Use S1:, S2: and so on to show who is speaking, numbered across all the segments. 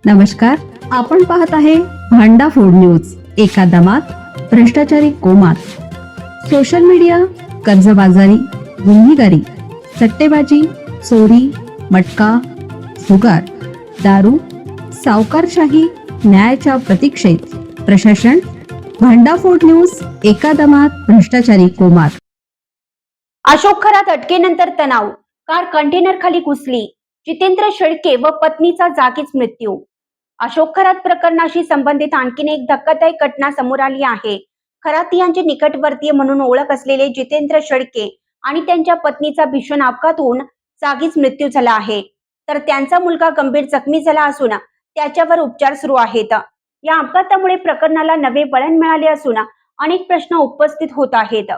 S1: नमस्कार, आपण पाहत आहे भांडा फोड न्यूज. एका दमात भ्रष्टाचारी कोमात. सोशल मीडिया, कर्जबाजारी, गुन्हेगारी, सट्टेबाजी, चोरी, मटका, जुगार, दारू, सावकारशाही, न्यायाच्या प्रतीक्षेत प्रशासन. भांडाफोड न्यूज. एका दमात भ्रष्टाचारी कोमात.
S2: अशोक खरात अटकेनंतर तणाव. कार कंटेनर खाली घुसली. जितेंद्र शेळके व पत्नीचा जागीच मृत्यू. अशोक खरात प्रकरणाशी संबंधित आणखीन एक धक्कादायक घटना समोर आली आहे. खरात यांचे निकटवर्तीय म्हणून ओळख असलेले जितेंद्र शेळके आणि त्यांच्या पत्नीचा भीषण अपघात होऊन जागीच मृत्यू झाला आहे. तर त्यांचा मुलगा गंभीर जखमी झाला असून त्याच्यावर उपचार सुरू आहेत. या अपघातामुळे प्रकरणाला नवे वळण मिळाले असून अनेक प्रश्न उपस्थित होत आहेत.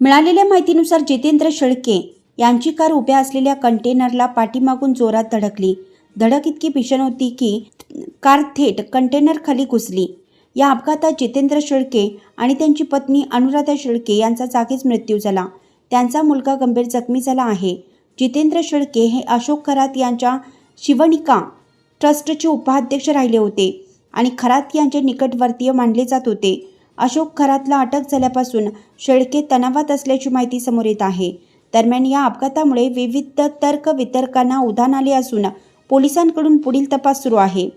S3: मिळालेल्या माहितीनुसार जितेंद्र शेळके यांची कार उभ्या असलेल्या कंटेनरला पाठीमागून जोरात धडकली. धडक इतकी भीषण होती की कार थेट कंटेनर खाली घुसली. या अपघातात जितेंद्र शेळके आणि त्यांची पत्नी अनुराधा शेळके यांचा जागीच मृत्यू झाला. त्यांचा मुलगा गंभीर जखमी झाला आहे. जितेंद्र शेळके हे अशोक खरात यांच्या शिवनिका ट्रस्टचे उपाध्यक्ष राहिले होते आणि खरात यांचे निकटवर्तीय मानले जात होते. अशोक खरातला अटक झाल्यापासून शेळके तणावात असल्याची माहिती समोर येत आहे. दरम्यान या अपघातामुळे विविध तर्क वितर्कांना उधाण आले असून पोलिसांकडून पुढील तपास सुरू आहे.